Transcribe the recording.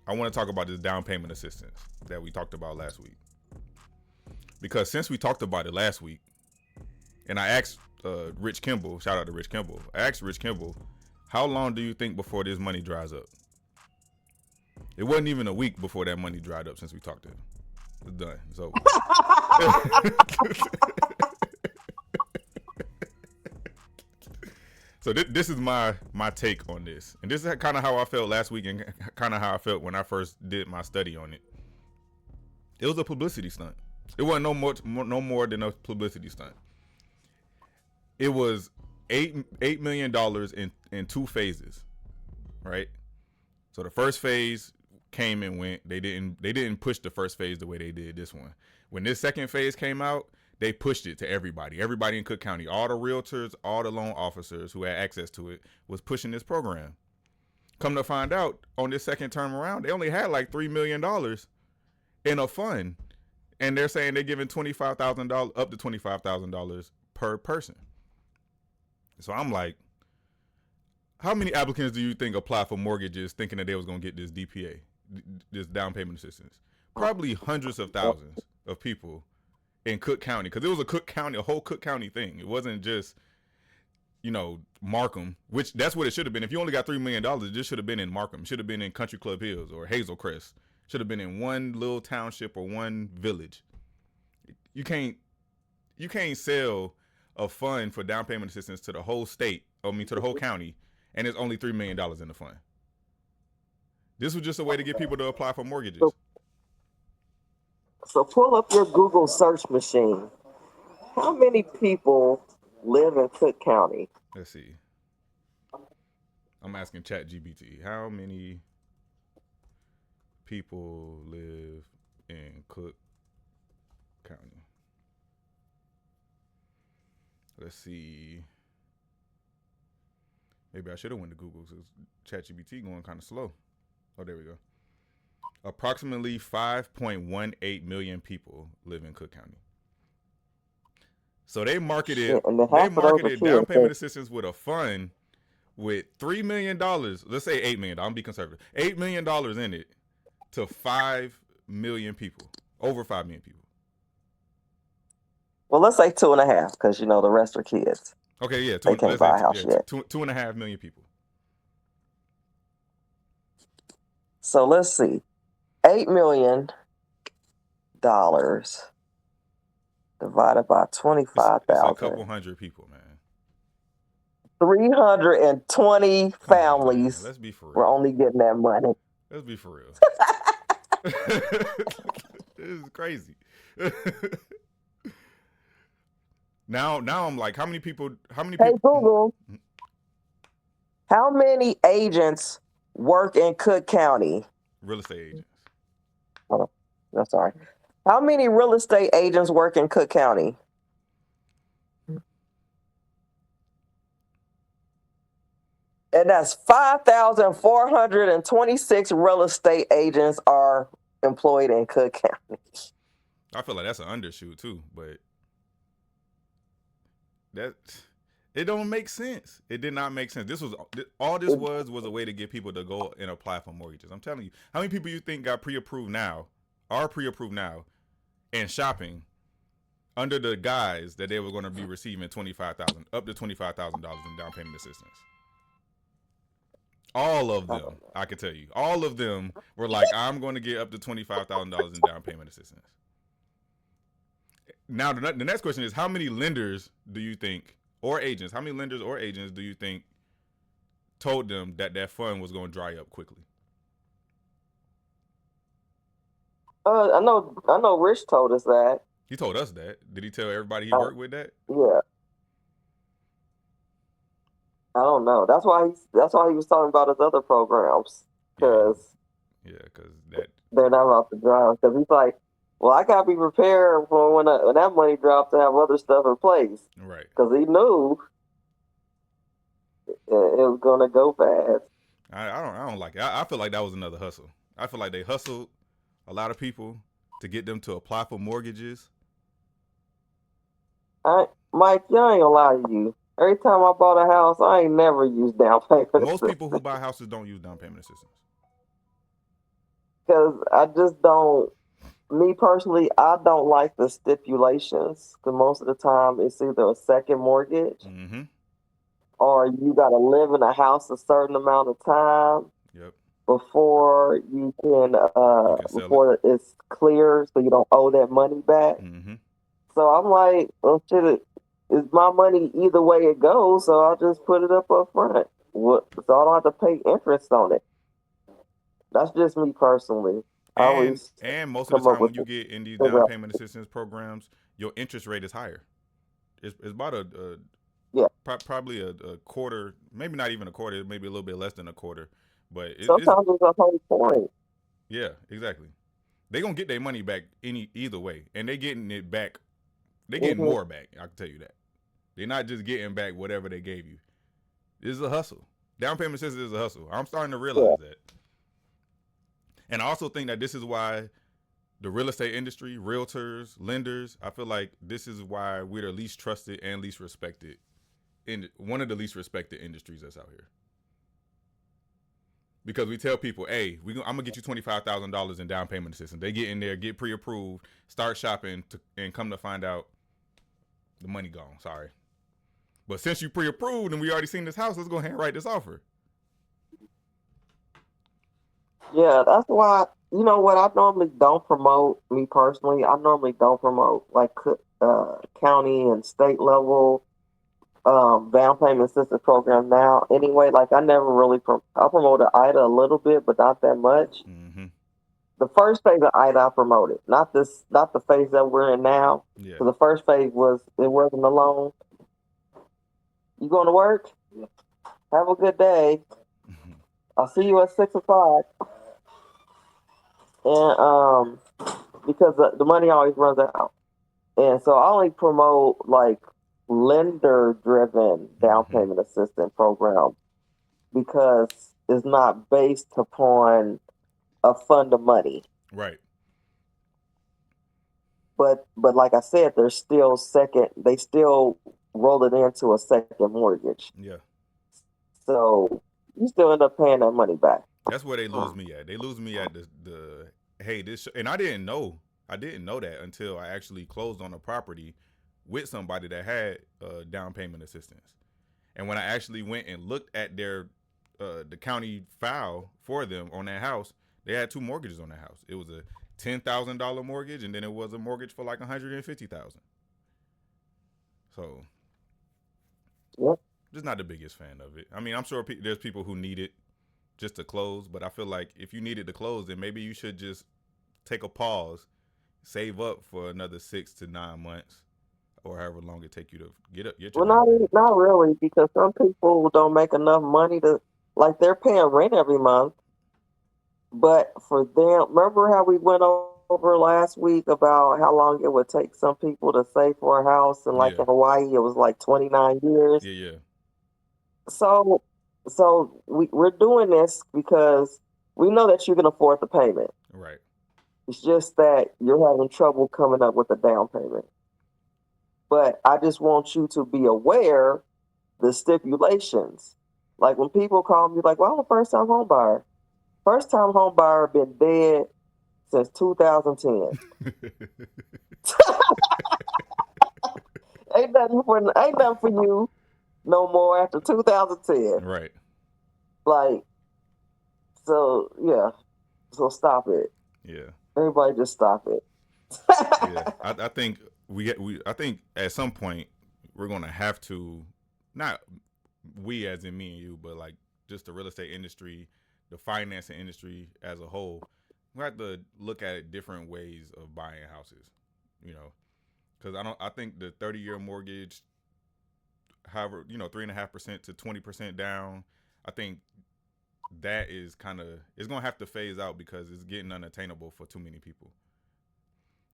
I want to talk about this down payment assistance that we talked about last week. Because since we talked about it last week, and I asked Rich Kimball, shout out to Rich Kimball, I asked Rich Kimball, how long do you think before this money dries up? It wasn't even a week before that money dried up since we talked to him. It's done. It's over. So this is my take on this, and this is kind of how I felt last week, and kind of how I felt when I first did my study on it. It was a publicity stunt. It wasn't no more than a publicity stunt. It was $8 million in 2 phases, right? So the first phase came and went. They didn't push the first phase the way they did this one. When this second phase came out, they pushed it to everybody in Cook County. All the realtors, all the loan officers who had access to it was pushing this program. Come to find out, on this second term around, they only had like $3 million in a fund, and they're saying they're giving $25,000 up to $25,000 per person. So I'm like, how many applicants do you think apply for mortgages thinking that they was gonna get this DPA, this down payment assistance? Probably hundreds of thousands of people in Cook County, because it was a whole Cook County thing. It wasn't just, Markham, which that's what it should have been. If you only got $3 million, it just should have been in Markham. It should have been in Country Club Hills or Hazelcrest. Should have been in one little township or one village. You can't sell a fund for down payment assistance to the whole state, to the whole county, and there's only $3 million in the fund. This was just a way to get people to apply for mortgages. So pull up your Google search machine. How many people live in Cook County? Let's see. I'm asking ChatGPT. How many people live in Cook County? Let's see. Maybe I should have went to Google because ChatGPT going kind of slow. Oh, there we go. Approximately 5.18 million people live in Cook County. So they marketed down payment assistance with a fund with $3 million. Let's say $8 million. I'm be conservative. $8 million in it to 5 million people, over 5 million people. Well, let's say 2.5, because the rest are kids. Okay, yeah, they can't buy a house yet. 2.5 million people. So let's see, $8 million divided by 25,000. It's a couple hundred people, man. 320 families. Let's be for real. We're only getting that money. Let's be for real. This is crazy. Now I'm like, how many people? Hey Google, how many agents work in Cook County? Real estate agents. Oh, no, sorry. How many real estate agents work in Cook County? And that's 5,426 real estate agents are employed in Cook County. I feel like that's an undershoot too, but it don't make sense. It did not make sense. This was a way to get people to go and apply for mortgages. I'm telling you, how many people you think got pre-approved now, and shopping under the guise that they were going to be receiving up to $25,000 in down payment assistance? All of them, I can tell you, all of them were like, I'm going to get up to $25,000 in down payment assistance. Now, the next question is, how many lenders do you think, or agents, do you think told them that fund was going to dry up quickly? I know Rich told us that. He told us that. Did he tell everybody he worked with that? Yeah. I don't know. That's why he was talking about his other programs, because they're not about to dry. Because he's like, well, I gotta be prepared for when that money drops to have other stuff in place. Right. Because he knew it was gonna go fast. I don't like it. I feel like that was another hustle. I feel like they hustled a lot of people to get them to apply for mortgages. Mike, you ain't gonna lie to you. Every time I bought a house, I ain't never used down payment assistance. Most people who buy houses don't use down payment assistance. because I just don't. Me personally, I don't like the stipulations because most of the time it's either a second mortgage Mm-hmm. or you got to live in a house a certain amount of time Yep. before you can You can sell it. before it's clear, so you don't owe that money back. Mm-hmm. So I'm like, well, shit, it's my money either way it goes, so I'll just put it up front. What? So I don't have to pay interest on it. That's just me personally. I And always and most of the come up time when with you get in these the down well, payment assistance programs, your interest rate is higher. It's about yeah. probably a quarter, maybe not even a quarter, maybe a little bit less than a quarter, but it's Sometimes it's a whole point. yeah, exactly. They gonna get their money back either way, and they getting it back. They getting Hmm. more back. I can tell you that. They're not just getting back whatever they gave you. This is a hustle. Down payment assistance is a hustle. I'm starting to Yeah. realize that, and I also think that this is why the real estate industry, realtors, lenders, I feel like this is why we're the least trusted and least respected in one of the least respected industries that's out here. Because we tell people, hey, I'm gonna get you $25,000 in down payment assistance. They get in there, get pre-approved, start shopping, and come to find out the money gone. Sorry, but since you pre-approved and we already seen this house, let's go ahead and write this offer. Yeah, that's why, you know what, I normally don't promote, me personally, I normally don't promote like county and state level down payment assistance program now. Anyway, like I never really I promoted IDA a little bit, but not that much. Mm-hmm. The first phase of IDA I promoted, not the phase that we're in now. Yeah. So the first phase was it wasn't a loan. You going to work? Have a good day. I'll see you at 6 o'clock. And because the money always runs out. And so I only promote like lender driven down Mm-hmm. payment assistance program because it's not based upon a fund of money. Right. But like I said, there's still they still roll it into a second mortgage. Yeah. So you still end up paying that money back. That's where they lose me at. They lose me at the hey this and I didn't know that until I actually closed on a property with somebody that had down payment assistance. And when I actually went and looked at their the county file for them on that house, they had two mortgages on that house. It was a $10,000 mortgage, and then it was a mortgage for like $150,000. So, Yep. just not the biggest fan of it. I mean, I'm sure there's people who need it just to close, but I feel like if you needed to close, then maybe you should just take a pause, save up for another 6 to 9 months, or however long it take you to get your Well, down payment. not really, because some people don't make enough money to, like, they're paying rent every month. But for them, remember how we went over last week about how long it would take some people to save for a house, and like Yeah, in Hawaii, it was like 29 years. yeah, yeah. So, we're doing this because we know that you can afford the payment. Right. It's just that you're having trouble coming up with a down payment. But I just want you to be aware the stipulations. Like when people call me like, well, I'm a first time home buyer. First time home buyer been dead since 2010. Ain't nothing for you no more after 2010. Right. Like, so yeah. So stop it. Yeah. Everybody just stop it. Yeah. I think I think at some point we're gonna have to, not we as in me and you, but like just the real estate industry, the financing industry as a whole, we have to look at different ways of buying houses. You know, because I think the 30-year mortgage, however, 3.5% to 20% down, I think that is kind of, it's gonna have to phase out because it's getting unattainable for too many people.